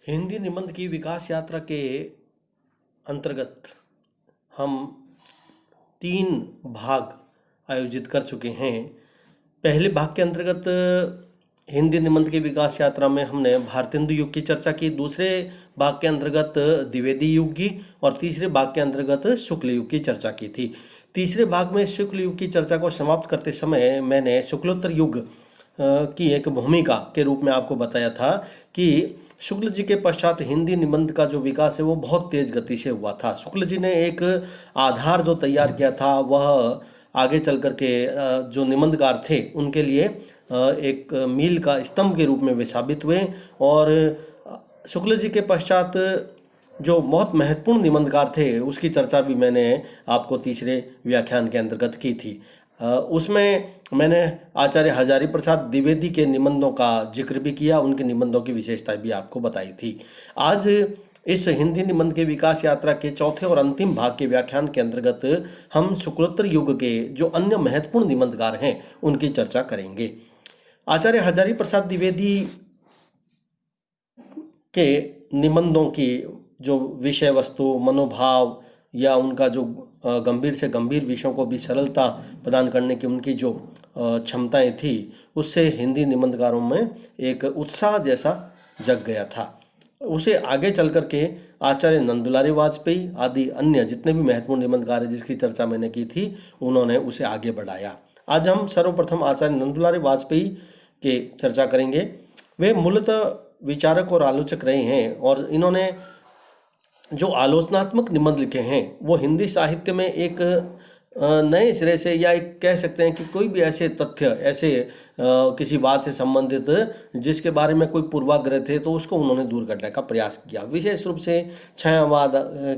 हिंदी निबंध की विकास यात्रा के अंतर्गत हम 3 भाग आयोजित कर चुके हैं। पहले भाग के अंतर्गत हिंदी निबंध की विकास यात्रा में हमने भारतेंदु युग की चर्चा की, दूसरे भाग के अंतर्गत द्विवेदी युग की और तीसरे भाग के अंतर्गत शुक्ल युग की चर्चा की थी। तीसरे भाग में शुक्ल युग की चर्चा को समाप्त करते समय मैंने शुक्लोत्तर युग की एक भूमिका के रूप में आपको बताया था कि शुक्ल जी के पश्चात हिंदी निबंध का जो विकास है वो बहुत तेज गति से हुआ था। शुक्ल जी ने एक आधार जो तैयार किया था वह आगे चल कर के जो निबंधकार थे उनके लिए एक मील का स्तंभ के रूप में वे साबित हुए। और शुक्ल जी के पश्चात जो बहुत महत्वपूर्ण निबंधकार थे उसकी चर्चा भी मैंने आपको तीसरे व्याख्यान के अंतर्गत की थी। उसमें मैंने आचार्य हजारी प्रसाद द्विवेदी के निबंधों का जिक्र भी किया, उनके निबंधों की विशेषताएं भी आपको बताई थी। आज इस हिंदी निबंध के विकास यात्रा के चौथे और अंतिम भाग के व्याख्यान के अंतर्गत हम शुक्लोत्तर युग के जो अन्य महत्वपूर्ण निबंधकार हैं उनकी चर्चा करेंगे। आचार्य हजारी प्रसाद द्विवेदी के निबंधों की जो विषय वस्तु, मनोभाव या उनका जो गंभीर से गंभीर विषयों को भी सरलता प्रदान करने की उनकी जो क्षमताएं थी उससे हिंदी निबंधकारों में एक उत्साह जैसा जग गया था। उसे आगे चल कर के आचार्य नंदुलारी वाजपेयी आदि अन्य जितने भी महत्वपूर्ण निबंधकार हैं जिसकी चर्चा मैंने की थी उन्होंने उसे आगे बढ़ाया। आज हम सर्वप्रथम आचार्य नंदुलारी वाजपेयी के चर्चा करेंगे। वे मूलतः विचारक और आलोचक रहे हैं और इन्होंने जो आलोचनात्मक निबंध लिखे हैं वो हिंदी साहित्य में एक नए सिरे से या एक कह सकते हैं कि कोई भी ऐसे तथ्य ऐसे किसी बात से संबंधित जिसके बारे में कोई पूर्वाग्रह थे तो उसको उन्होंने दूर करने का प्रयास किया। विशेष रूप से छायावाद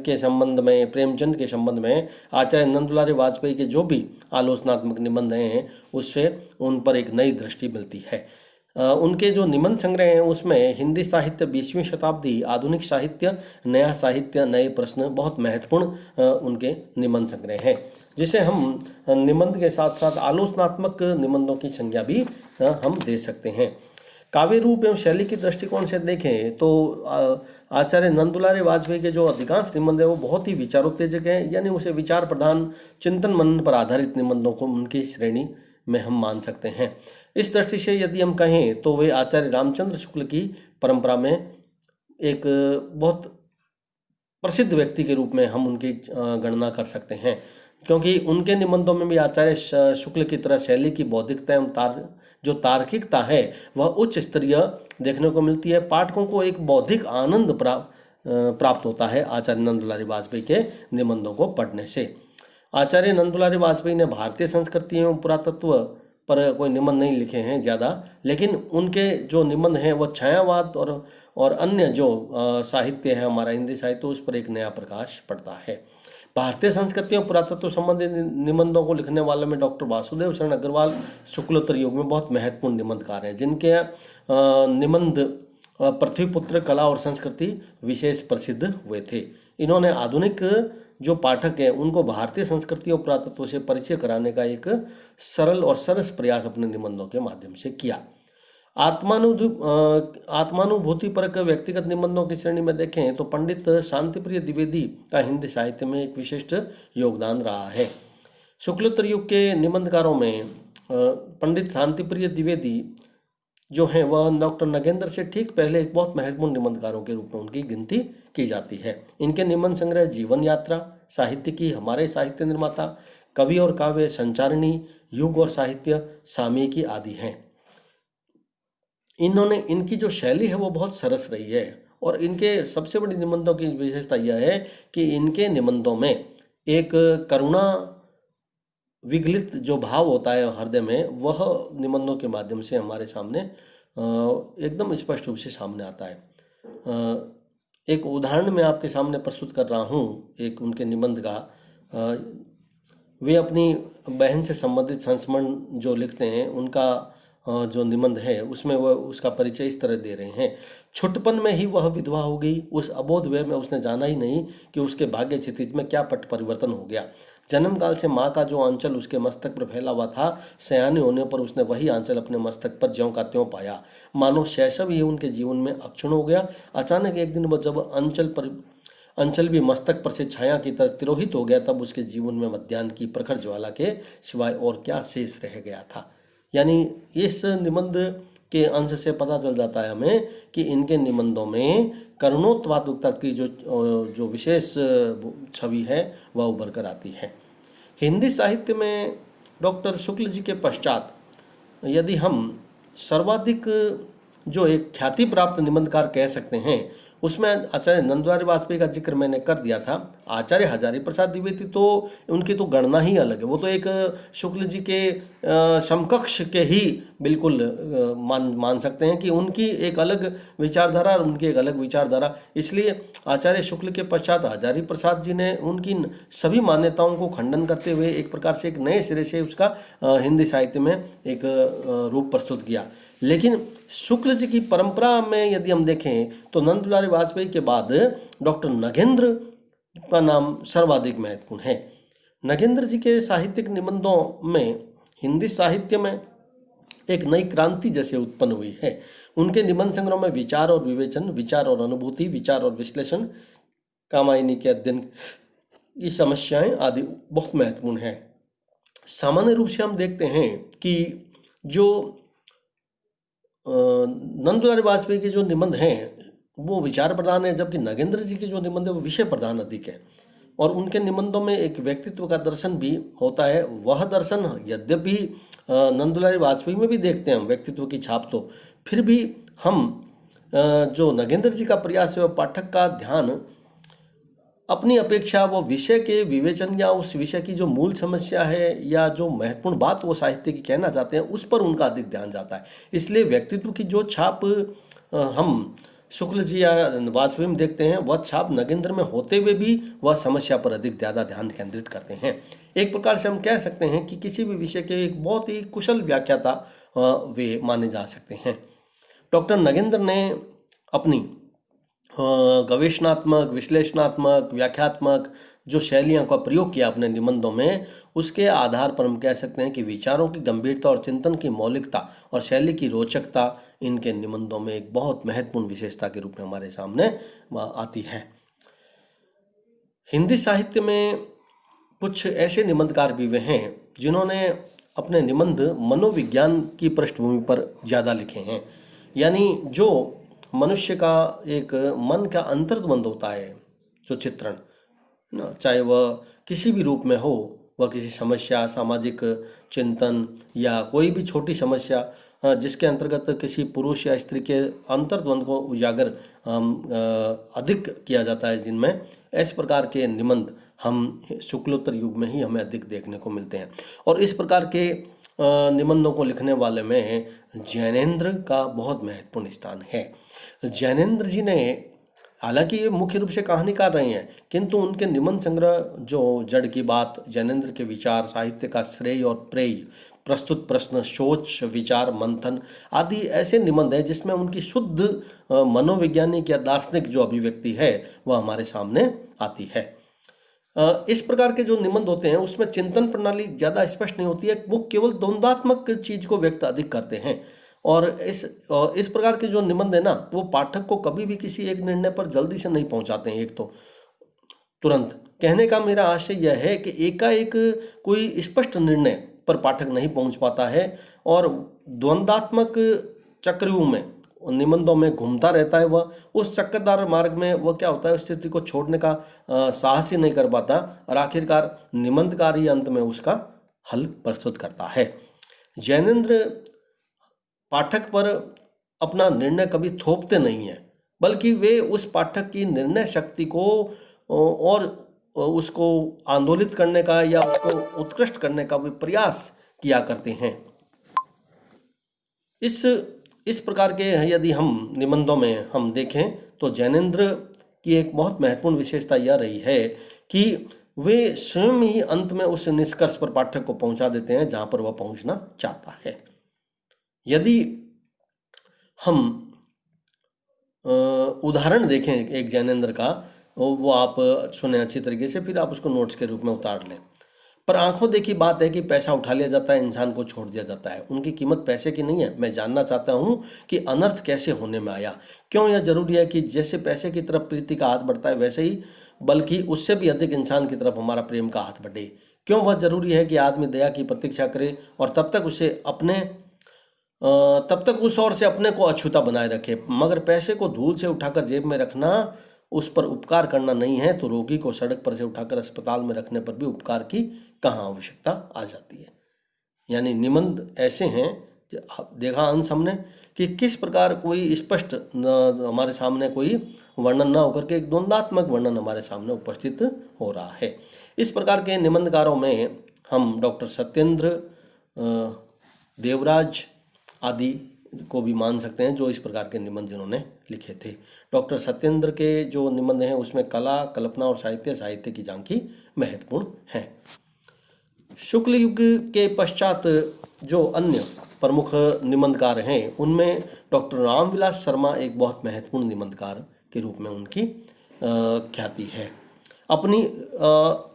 के संबंध में, प्रेमचंद के संबंध में आचार्य नंदुलारी वाजपेयी के जो भी आलोचनात्मक निबंध हैं उससे उन पर एक नई दृष्टि मिलती है। उनके जो निबंध संग्रह हैं उसमें हिंदी साहित्य 20वीं शताब्दी, आधुनिक साहित्य, नया साहित्य, नए प्रश्न बहुत महत्वपूर्ण उनके निबंध संग्रह हैं, जिसे हम निबंध के साथ साथ आलोचनात्मक निबंधों की संज्ञा भी हम दे सकते हैं। काव्य रूप एवं शैली की दृष्टिकोण से देखें तो आचार्य नंदुलारी वाजपेयी के जो अधिकांश निबंध है वो बहुत ही विचारोत्तेजक हैं, यानी उसे विचार प्रधान चिंतन मनन पर आधारित निबंधों को उनकी श्रेणी में हम मान सकते हैं। इस दृष्टि से यदि हम कहें तो वे आचार्य रामचंद्र शुक्ल की परंपरा में एक बहुत प्रसिद्ध व्यक्ति के रूप में हम उनकी गणना कर सकते हैं, क्योंकि उनके निबंधों में भी आचार्य शुक्ल की तरह शैली की बौद्धिकता एवं जो तार्किकता है वह उच्च स्तरीय देखने को मिलती है। पाठकों को एक बौद्धिक आनंद प्राप्त होता है आचार्य नंदुलारी वाजपेयी के निबंधों को पढ़ने से। आचार्य नंदुलारी वाजपेयी ने भारतीय संस्कृति एवं पुरातत्व पर कोई निबंध नहीं लिखे हैं ज़्यादा, लेकिन उनके जो निबंध हैं वो छायावाद और अन्य जो साहित्य है हमारा हिंदी साहित्य उस पर एक नया प्रकाश पड़ता है। भारतीय संस्कृति और पुरातत्व संबंधी निबंधों को लिखने वाले में डॉक्टर वासुदेव शरण अग्रवाल शुक्लोत्तर युग में बहुत महत्वपूर्ण निबंधकार हैं, जिनके निबंध पृथ्वीपुत्र, कला और संस्कृति विशेष प्रसिद्ध हुए थे। इन्होंने आधुनिक जो पाठक हैं उनको भारतीय संस्कृति और पुरातत्व से परिचय कराने का एक सरल और सरस प्रयास अपने निबंधों के माध्यम से किया। आत्मानुभूति परक व्यक्तिगत निबंधों की श्रेणी में देखें तो पंडित शांतिप्रिय द्विवेदी का हिंदी साहित्य में एक विशिष्ट योगदान रहा है। शुक्लोत्तर युग के निबंधकारों में पंडित शांतिप्रिय द्विवेदी जो हैं वह डॉक्टर नगेंद्र से ठीक पहले एक बहुत महत्वपूर्ण निबंधकारों के रूप में उनकी गिनती की जाती है। इनके निबंध संग्रह जीवन यात्रा, साहित्यिकी, हमारे साहित्य निर्माता, कवि और काव्य, संचारिणी, युग और साहित्य, सामयिकी आदि हैं। इनकी जो शैली है वो बहुत सरस रही है और इनके सबसे बड़ी निबंधों की विशेषता यह है कि इनके निबंधों में एक करुणा विगलित जो भाव होता है हृदय में वह निबंधों के माध्यम से हमारे सामने एकदम स्पष्ट रूप से सामने आता है। एक उदाहरण मैं आपके सामने प्रस्तुत कर रहा हूँ एक उनके निबंध का। वे अपनी बहन से संबंधित संस्मरण जो लिखते हैं उनका जो निबंध है उसमें वह उसका परिचय इस तरह दे रहे हैं। छुटपन में ही वह विधवा हो गई, उस अबोध व्यय में उसने जाना ही नहीं कि उसके भाग्य क्षितिज में क्या पट परिवर्तन हो गया। जन्म काल से माँ का जो आंचल उसके मस्तक पर फैला हुआ था, सयाने होने पर उसने वही आंचल अपने मस्तक पर ज्यों का त्यों पाया, मानो शैशव ही उनके जीवन में अक्षुण हो गया। अचानक एक दिन वह जब अंचल भी मस्तक पर से छाया की तरह तिरोहित हो गया, तब उसके जीवन में मध्याह्न की प्रखर ज्वाला के सिवाय और क्या शेष रह गया था। यानी इस निबंध के अंश से पता चल जाता है हमें कि इनके निबंधों में करुणोत्पादकता की जो जो विशेष छवि है वह उभर कर आती है। हिंदी साहित्य में डॉक्टर शुक्ल जी के पश्चात यदि हम सर्वाधिक जो एक ख्याति प्राप्त निबंधकार कह सकते हैं, उसमें आचार्य नंदबिहारी वाजपेयी का जिक्र मैंने कर दिया था। आचार्य हजारी प्रसाद द्विवेदी तो उनकी तो गणना ही अलग है, वो तो एक शुक्ल जी के समकक्ष के ही बिल्कुल मान सकते हैं कि उनकी एक अलग विचारधारा और उनकी एक अलग विचारधारा। इसलिए आचार्य शुक्ल के पश्चात हजारी प्रसाद जी ने उनकी सभी मान्यताओं को खंडन करते हुए एक प्रकार से एक नए सिरे से उसका हिंदी साहित्य में एक रूप प्रस्तुत किया। लेकिन शुक्ल जी की परंपरा में यदि हम देखें तो नंद बिहारी वाजपेयी के बाद डॉक्टर नगेंद्र का नाम सर्वाधिक महत्वपूर्ण है। नगेंद्र जी के साहित्यिक निबंधों में हिंदी साहित्य में एक नई क्रांति जैसे उत्पन्न हुई है। उनके निबंध संग्रह में विचार और विवेचन, विचार और अनुभूति, विचार और विश्लेषण, कामायनी के अध्ययन की समस्याएं आदि बहुत महत्वपूर्ण है। सामान्य रूप से हम देखते हैं कि जो नंद बिहारी वाजपेयी के जो निबंध हैं वो विचार प्रधान है, जबकि नगेंद्र जी के जो निबंध है वो विषय प्रधान अधिक है। और उनके निबंधों में एक व्यक्तित्व का दर्शन भी होता है। वह दर्शन यद्यपि नंद बिहारी वाजपेयी में भी देखते हैं हम व्यक्तित्व की छाप, तो फिर भी हम जो नगेंद्र जी का प्रयास है वह पाठक का ध्यान अपनी अपेक्षा वो विषय के विवेचन या उस विषय की जो मूल समस्या है या जो महत्वपूर्ण बात वो साहित्य की कहना चाहते हैं उस पर उनका अधिक ध्यान जाता है। इसलिए व्यक्तित्व की जो छाप हम शुक्ल जी या वाजपेयी में देखते हैं, वह छाप नगेंद्र में होते हुए भी वह समस्या पर अधिक ज़्यादा ध्यान केंद्रित करते हैं। एक प्रकार से हम कह सकते हैं कि किसी भी विषय के एक बहुत ही कुशल व्याख्याता वे माने जा सकते हैं। डॉक्टर नगेंद्र ने अपनी गवेषणात्मक, विश्लेषणात्मक, व्याख्यात्मक जो शैलियों का प्रयोग किया अपने निबंधों में, उसके आधार पर हम कह सकते हैं कि विचारों की गंभीरता और चिंतन की मौलिकता और शैली की रोचकता इनके निबंधों में एक बहुत महत्वपूर्ण विशेषता के रूप में हमारे सामने आती है। हिंदी साहित्य में कुछ ऐसे निबंधकार भी वे हैं जिन्होंने अपने निबंध मनोविज्ञान की पृष्ठभूमि पर ज़्यादा लिखे हैं। यानी जो मनुष्य का एक मन का अंतर्द्वंद होता है, जो चित्रण ना, चाहे वह किसी भी रूप में हो, वह किसी समस्या, सामाजिक चिंतन या कोई भी छोटी समस्या जिसके अंतर्गत किसी पुरुष या स्त्री के अंतर्द्वंद को उजागर अधिक किया जाता है, जिनमें इस प्रकार के निबंध हम शुक्लोत्तर युग में ही हमें अधिक देखने को मिलते हैं। और इस प्रकार के निबंधों को लिखने वाले में जैनेन्द्र का बहुत महत्वपूर्ण स्थान है। जैनेन्द्र जी ने, हालांकि ये मुख्य रूप से कहानीकार रहे हैं, किंतु उनके निबंध संग्रह जो जड़ की बात, जैनेन्द्र के विचार, साहित्य का श्रेय और प्रेय, प्रस्तुत प्रश्न, सोच, विचार, मंथन आदि ऐसे निबंध हैं जिसमें उनकी शुद्ध मनोवैज्ञानिक या दार्शनिक जो अभिव्यक्ति है वह हमारे सामने आती है। इस प्रकार के जो निबंध होते हैं उसमें चिंतन प्रणाली ज़्यादा स्पष्ट नहीं होती है, वो केवल द्वंद्वात्मक चीज को व्यक्त अधिक करते हैं। और इस प्रकार के जो निबंध है ना, वो पाठक को कभी भी किसी एक निर्णय पर जल्दी से नहीं पहुंचाते हैं। एक तो तुरंत कहने का मेरा आशय यह है कि एकाएक कोई स्पष्ट निर्णय पर पाठक नहीं पहुंच पाता है और द्वंद्वात्मक चक्रव्यूह में निबंधों में घूमता रहता है। वह उस चक्करदार मार्ग में वह क्या होता है, उस स्थिति को छोड़ने का साहस ही नहीं कर पाता और आखिरकार निबंधकार ही अंत में उसका हल प्रस्तुत करता है। जैनेन्द्र पाठक पर अपना निर्णय कभी थोपते नहीं है, बल्कि वे उस पाठक की निर्णय शक्ति को और उसको आंदोलित करने का या उसको उत्कृष्ट करने का भी प्रयास किया करते हैं। इस प्रकार के यदि हम निबंधों में हम देखें तो जैनेन्द्र की एक बहुत महत्वपूर्ण विशेषता यह रही है कि वे स्वयं ही अंत में उस निष्कर्ष पर पाठक को पहुंचा देते हैं जहां पर वह पहुंचना चाहता है। यदि हम उदाहरण देखें एक जैनेन्द्र का, वो आप सुने अच्छी तरीके से, फिर आप उसको नोट्स के रूप में उतार लें। पर आंखों देखी बात है कि पैसा उठा लिया जाता है, इंसान को छोड़ दिया जाता है। उनकी कीमत पैसे की नहीं है। मैं जानना चाहता हूँ कि अनर्थ कैसे होने में आया। क्यों यह जरूरी है कि जैसे पैसे की तरफ प्रीति का हाथ बढ़ता है, वैसे ही बल्कि उससे भी अधिक इंसान की तरफ हमारा प्रेम का हाथ बढ़े। क्यों वह जरूरी है कि आदमी दया की प्रतीक्षा करे और तब तक उस ओर से अपने को अछूता बनाए रखे। मगर पैसे को धूल से उठाकर जेब में रखना उस पर उपकार करना नहीं है, तो रोगी को सड़क पर से उठाकर अस्पताल में रखने पर भी उपकार की कहाँ आवश्यकता आ जाती है। यानी निबंध ऐसे हैं, आप देखा अंश हमने कि किस प्रकार कोई स्पष्ट हमारे सामने कोई वर्णन न होकर के एक द्वंद्वात्मक वर्णन हमारे सामने उपस्थित हो रहा है। इस प्रकार के निबंधकारों में हम डॉक्टर सत्येंद्र देवराज आदि को भी मान सकते हैं, जो इस प्रकार के निबंध जिन्होंने लिखे थे। डॉक्टर सत्येंद्र के जो निबंध हैं उसमें कला, कल्पना और साहित्य की झांकी महत्वपूर्ण है। शुक्ल युग के पश्चात जो अन्य प्रमुख निबंधकार हैं उनमें डॉक्टर रामविलास शर्मा एक बहुत महत्वपूर्ण निबंधकार के रूप में उनकी ख्याति है। अपनी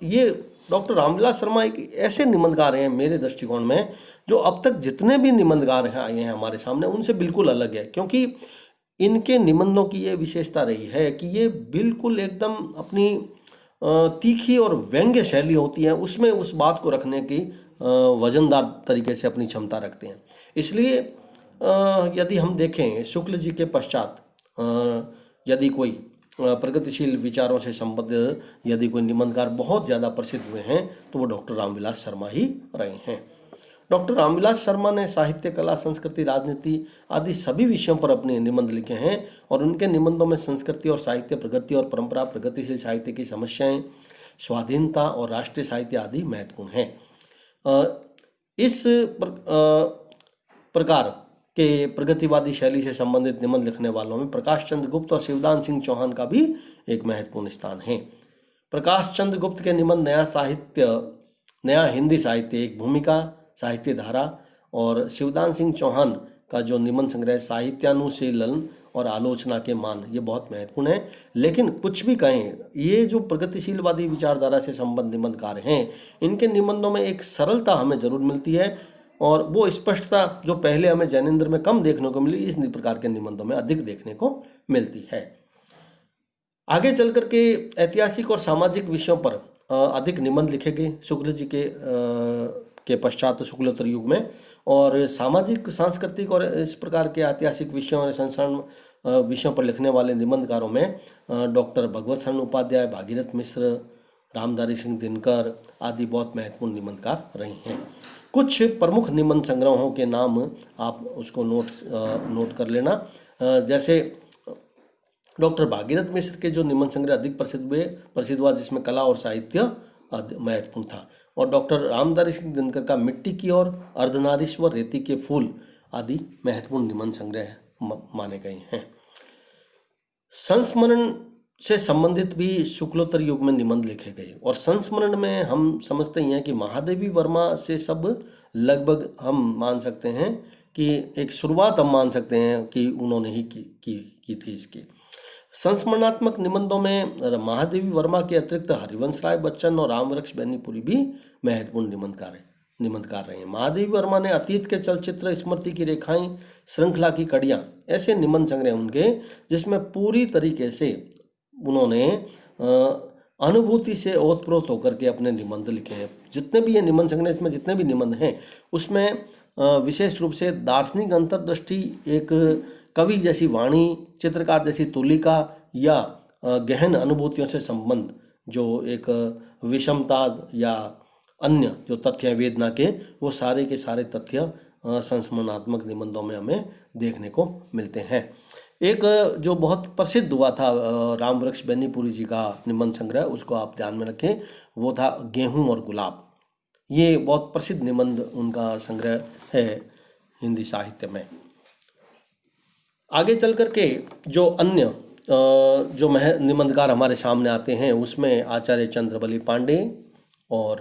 ये डॉक्टर रामविलास शर्मा एक ऐसे निबंधकार हैं मेरे दृष्टिकोण में, जो अब तक जितने भी निबंधकार हैं आए हैं हमारे सामने उनसे बिल्कुल अलग है। क्योंकि इनके निबंधों की ये विशेषता रही है कि ये बिल्कुल एकदम अपनी तीखी और व्यंग्य शैली होती है, उसमें उस बात को रखने की वजनदार तरीके से अपनी क्षमता रखते हैं। इसलिए यदि हम देखें शुक्ल जी के पश्चात यदि कोई प्रगतिशील विचारों से संबद्ध यदि कोई निबंधकार बहुत ज़्यादा प्रसिद्ध हुए हैं तो वो डॉक्टर रामविलास शर्मा ही रहे हैं। डॉक्टर रामविलास शर्मा ने साहित्य, कला, संस्कृति, राजनीति आदि सभी विषयों पर अपने निबंध लिखे हैं और उनके निबंधों में संस्कृति और साहित्य, प्रगति और परंपरा, प्रगतिशील साहित्य की समस्याएं, स्वाधीनता और राष्ट्रीय साहित्य आदि महत्वपूर्ण हैं। इस प्रकार के प्रगतिवादी शैली से संबंधित निबंध लिखने वालों में प्रकाश चंद्र गुप्त और शिवदान सिंह चौहान का भी एक महत्वपूर्ण स्थान है। प्रकाश चंद्र गुप्त के निबंध नया हिंदी साहित्य, एक भूमिका, साहित्य धारा, और शिवदान सिंह चौहान का जो निबंध संग्रह साहित्यानुशीलन और आलोचना के मान, ये बहुत महत्वपूर्ण है। लेकिन कुछ भी कहें, ये जो प्रगतिशीलवादी विचारधारा से संबद्ध निबंधकार हैं इनके निबंधों में एक सरलता हमें जरूर मिलती है और वो स्पष्टता जो पहले हमें जैनेंद्र में कम देखने को मिली, इस प्रकार के निबंधों में अधिक देखने को मिलती है। आगे चल करके ऐतिहासिक और सामाजिक विषयों पर अधिक निबंध लिखे गए शुक्ल जी के पश्चात शुक्लोत्तर युग में, और सामाजिक, सांस्कृतिक और इस प्रकार के ऐतिहासिक विषयों और संसारण विषयों पर लिखने वाले निबंधकारों में डॉक्टर भगवत शरण उपाध्याय, भागीरथ मिश्र, रामधारी सिंह दिनकर आदि बहुत महत्वपूर्ण निबंधकार रहे हैं। कुछ प्रमुख निबंध संग्रहों के नाम आप उसको नोट कर लेना। जैसे डॉक्टर भागीरथ मिश्र के जो निबंध संग्रह अधिक प्रसिद्ध हुआ, जिसमें कला और साहित्य महत्वपूर्ण था, और डॉक्टर रामधारी सिंह दिनकर का मिट्टी की ओर, अर्धनारीश्वर, रेती के फूल आदि महत्वपूर्ण निबंध संग्रह माने गए हैं। संस्मरण से संबंधित भी शुक्लोत्तर युग में निबंध लिखे गए, और संस्मरण में हम समझते ही हैं कि महादेवी वर्मा से सब लगभग हम मान सकते हैं कि एक शुरुआत हम मान सकते हैं कि उन्होंने ही की थी इसकी। संस्मरणात्मक निबंधों में महादेवी वर्मा के अतिरिक्त हरिवंश राय बच्चन और रामवृक्ष बेनीपुरी भी महत्वपूर्ण निबंधकार रहे हैं। महादेवी वर्मा ने अतीत के चलचित्र, स्मृति की रेखाएं, श्रृंखला की कड़ियां, ऐसे निबंध संग्रह उनके जिसमें पूरी तरीके से उन्होंने अनुभूति से ओतप्रोत होकर के अपने निबंध लिखे हैं। जितने भी ये निबंध संग्रह, इसमें जितने भी निबंध हैं उसमें विशेष रूप से दार्शनिक अंतर्दृष्टि, एक कवि जैसी वाणी, चित्रकार जैसी तुलिका या गहन अनुभूतियों से संबंध, जो एक विषमता या अन्य जो तथ्य वेदना के, वो सारे के सारे तथ्य संस्मरणात्मक निबंधों में हमें देखने को मिलते हैं। एक जो बहुत प्रसिद्ध हुआ था रामवृक्ष बेनीपुरी जी का निबंध संग्रह, उसको आप ध्यान में रखें, वो था गेहूं और गुलाब। ये बहुत प्रसिद्ध निबंध उनका संग्रह है हिंदी साहित्य में। आगे चल करके जो अन्य जो निबंधकार हमारे सामने आते हैं उसमें आचार्य चंद्रबली पांडे और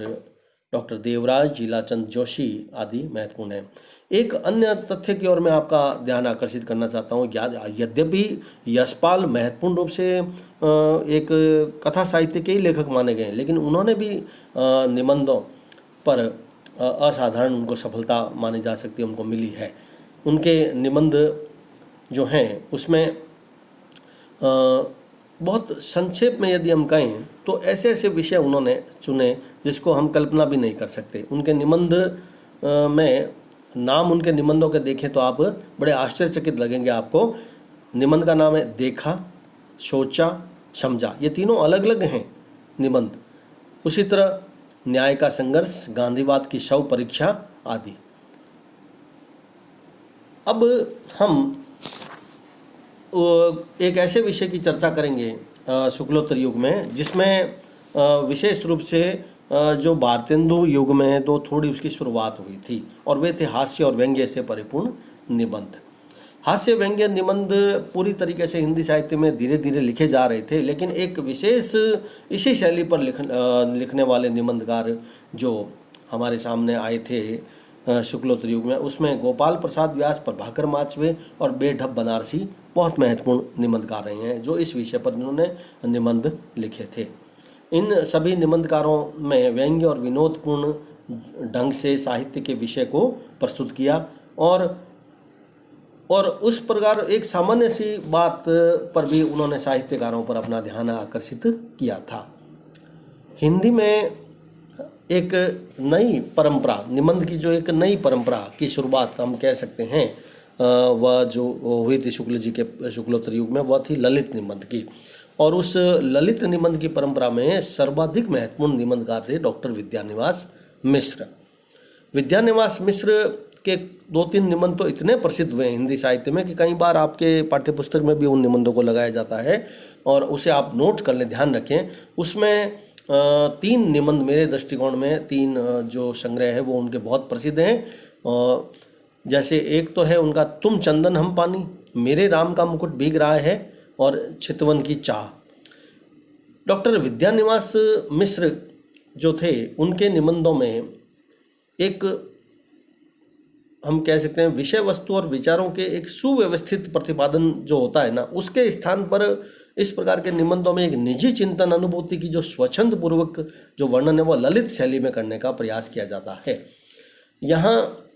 डॉक्टर देवराज, जीलाचंद जोशी आदि महत्वपूर्ण हैं। एक अन्य तथ्य की ओर मैं आपका ध्यान आकर्षित करना चाहता हूँ। यद्यपि यशपाल महत्वपूर्ण रूप से एक कथा साहित्य के ही लेखक माने गए हैं, लेकिन उन्होंने भी निबंधों पर असाधारण उनको सफलता मानी जा सकती है, उनको मिली है। उनके निबंध जो हैं उसमें बहुत संक्षेप में यदि हम कहें तो ऐसे ऐसे विषय उन्होंने चुने जिसको हम कल्पना भी नहीं कर सकते। उनके निबंध में नाम उनके निबंधों के देखें तो आप बड़े आश्चर्यचकित लगेंगे आपको। निबंध का नाम है देखा, सोचा, समझा। ये तीनों अलग अलग हैं निबंध। उसी तरह न्याय का संघर्ष, गांधीवाद की शव परीक्षा आदि। अब हम एक ऐसे विषय की चर्चा करेंगे शुक्लोत्तर युग में जिसमें विशेष रूप से जो भारतेंदु युग में तो थोड़ी उसकी शुरुआत हुई थी, और वे थे हास्य और व्यंग्य से परिपूर्ण निबंध। हास्य व्यंग्य निबंध पूरी तरीके से हिंदी साहित्य में धीरे धीरे लिखे जा रहे थे, लेकिन एक विशेष इसी शैली पर लिखने वाले निबंधकार जो हमारे सामने आए थे शुक्लोत्तर युग में, उसमें गोपाल प्रसाद व्यास, प्रभाकर माचवे और बेढब बनारसी बहुत महत्वपूर्ण निबंधकार रहे हैं जो इस विषय पर इन्होंने निबंध लिखे थे। इन सभी निबंधकारों में व्यंग्य और विनोदपूर्ण ढंग से साहित्य के विषय को प्रस्तुत किया, और उस प्रकार एक सामान्य सी बात पर भी उन्होंने साहित्यकारों पर अपना ध्यान आकर्षित किया था। हिंदी में एक नई परंपरा, निबंध की जो एक नई परंपरा की शुरुआत हम कह सकते हैं, वह जो हुई थी शुक्लोत्तर युग में, वह थी ललित निबंध की। और उस ललित निबंध की परंपरा में सर्वाधिक महत्वपूर्ण निबंधकार थे डॉक्टर विद्यानिवास मिश्र। विद्यानिवास मिश्र के 2-3 निबंध तो इतने प्रसिद्ध हुए हिंदी साहित्य में कि कई बार आपके पाठ्यपुस्तक में भी उन निबंधों को लगाया जाता है, और उसे आप नोट कर लें, ध्यान रखें। उसमें 3 निबंध मेरे दृष्टिकोण में, 3 जो संग्रह है वो उनके बहुत प्रसिद्ध हैं। जैसे एक तो है उनका तुम चंदन हम पानी, मेरे राम का मुकुट भीग रहा है, और चितवन की चाह। डॉक्टर विद्यानिवास मिश्र जो थे उनके निबंधों में एक, हम कह सकते हैं, विषय वस्तु और विचारों के एक सुव्यवस्थित प्रतिपादन जो होता है ना, उसके स्थान पर इस प्रकार के निबंधों में एक निजी चिंतन, अनुभूति की जो स्वच्छंद पूर्वक जो वर्णन है वो ललित शैली में करने का प्रयास किया जाता है। यहाँ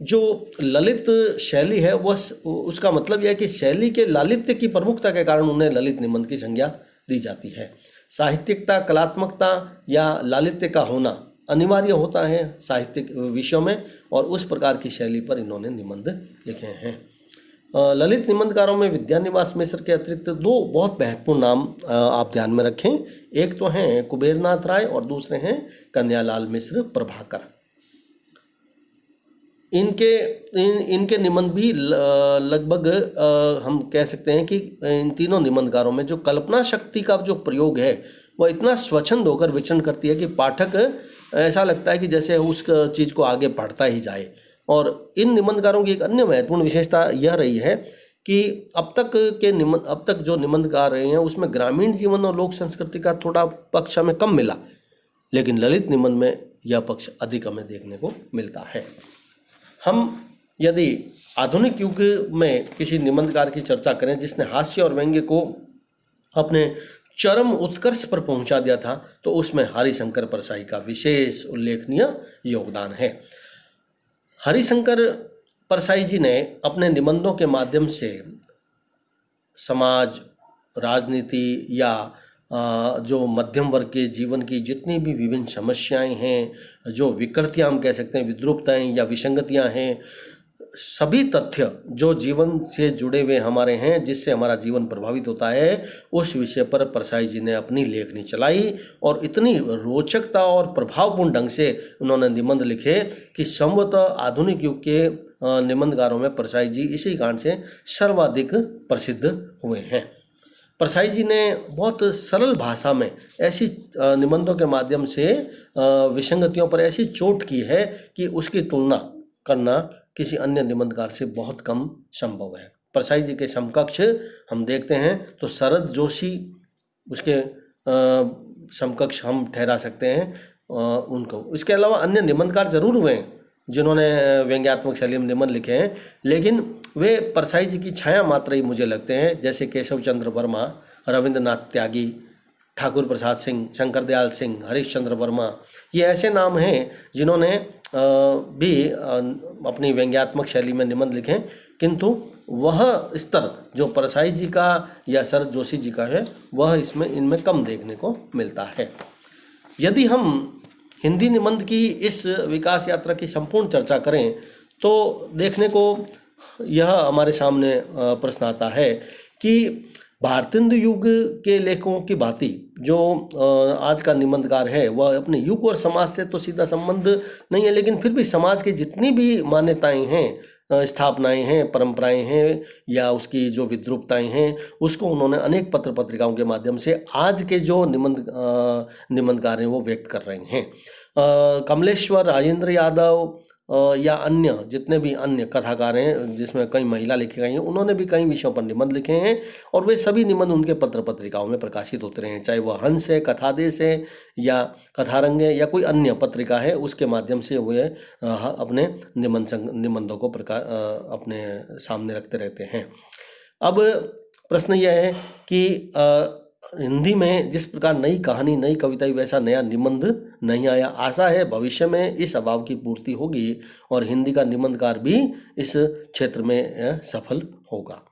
जो ललित शैली है वह, उसका मतलब यह है कि शैली के लालित्य की प्रमुखता के कारण उन्हें ललित निबंध की संज्ञा दी जाती है। साहित्यिकता, कलात्मकता या लालित्य का होना अनिवार्य होता है साहित्यिक विषयों में, और उस प्रकार की शैली पर इन्होंने निबंध लिखे हैं। ललित निबंधकारों में विद्यानिवास मिश्र के अतिरिक्त 2 बहुत महत्वपूर्ण नाम आप ध्यान में रखें। एक तो हैं कुबेरनाथ राय और दूसरे हैं कन्हैयालाल मिश्र प्रभाकर। इनके निबंध भी लगभग हम कह सकते हैं कि इन तीनों निबंधकारों में जो कल्पना शक्ति का जो प्रयोग है वह इतना स्वच्छंद होकर विचरण करती है कि पाठक ऐसा लगता है कि जैसे उस चीज़ को आगे पढ़ता ही जाए। और इन निबंधकारों की एक अन्य महत्वपूर्ण विशेषता यह रही है कि अब तक जो निबंधकार रहे हैं उसमें ग्रामीण जीवन और लोक संस्कृति का थोड़ा पक्ष हमें कम मिला, लेकिन ललित निबंध में यह पक्ष अधिक हमें देखने को मिलता है। हम यदि आधुनिक युग में किसी निबंधकार की चर्चा करें जिसने हास्य और व्यंग्य को अपने चरम उत्कर्ष पर पहुंचा दिया था, तो उसमें हरिशंकर परसाई का विशेष उल्लेखनीय योगदान है। हरिशंकर परसाई जी ने अपने निबंधों के माध्यम से समाज, राजनीति या जो मध्यम वर्ग के जीवन की जितनी भी विभिन्न समस्याएं हैं, जो विकृतियां हम कह सकते हैं, विद्रूपताएं या विसंगतियां हैं, सभी तथ्य जो जीवन से जुड़े हुए हमारे हैं, जिससे हमारा जीवन प्रभावित होता है, उस विषय पर परसाई जी ने अपनी लेखनी चलाई और इतनी रोचकता और प्रभावपूर्ण ढंग से उन्होंने निबंध लिखे कि संभवतः आधुनिक युग के निबंधकारों में परसाई जी इसी कारण से सर्वाधिक प्रसिद्ध हुए हैं। परसाई जी ने बहुत सरल भाषा में ऐसी निबंधों के माध्यम से विसंगतियों पर ऐसी चोट की है कि उसकी तुलना करना किसी अन्य निबंधकार से बहुत कम संभव है। परसाई जी के समकक्ष हम देखते हैं तो शरद जोशी उसके समकक्ष हम ठहरा सकते हैं उनको। इसके अलावा अन्य निबंधकार जरूर हुए हैं जिन्होंने व्यंग्यात्मक शैली में निबंध लिखे हैं, लेकिन वे परसाई जी की छाया मात्र ही मुझे लगते हैं, जैसे केशव चंद्र वर्मा, रविंद्रनाथ त्यागी, ठाकुर प्रसाद सिंह, शंकर दयाल सिंह, हरीश चंद्र वर्मा, ये ऐसे नाम हैं जिन्होंने भी अपनी व्यंग्यात्मक शैली में निबंध लिखे, किंतु वह स्तर जो परसाई जी का या शरद जोशी जी का है वह इनमें कम देखने को मिलता है। यदि हम हिंदी निबंध की इस विकास यात्रा की संपूर्ण चर्चा करें तो देखने को यह हमारे सामने प्रश्न आता है कि भारतेंदु युग के लेखकों की भांति जो आज का निबंधकार है वह अपने युग और समाज से तो सीधा संबंध नहीं है, लेकिन फिर भी समाज की जितनी भी मान्यताएं हैं, स्थापनाएं हैं, परंपराएं हैं या उसकी जो विद्रूपताएं हैं, उसको उन्होंने अनेक पत्र पत्रिकाओं के माध्यम से आज के जो निबंधकार हैं वो व्यक्त कर रहे हैं। कमलेश्वर, राजेंद्र यादव या अन्य जितने भी अन्य कथाकार हैं जिसमें कई महिला लेखिका हैं, उन्होंने भी कई विषयों पर निबंध लिखे हैं और वे सभी निबंध उनके पत्र पत्रिकाओं में प्रकाशित होते रहे हैं, चाहे वह हंस है, कथादेश है या कथारंग है या कोई अन्य पत्रिका है, उसके माध्यम से वे अपने निबंधों को अपने सामने रखते रहते हैं। अब प्रश्न यह है कि हिंदी में जिस प्रकार नई कहानी, नई कविता, वैसा नया निबंध नहीं आया। आशा है भविष्य में इस अभाव की पूर्ति होगी और हिंदी का निबंधकार भी इस क्षेत्र में सफल होगा।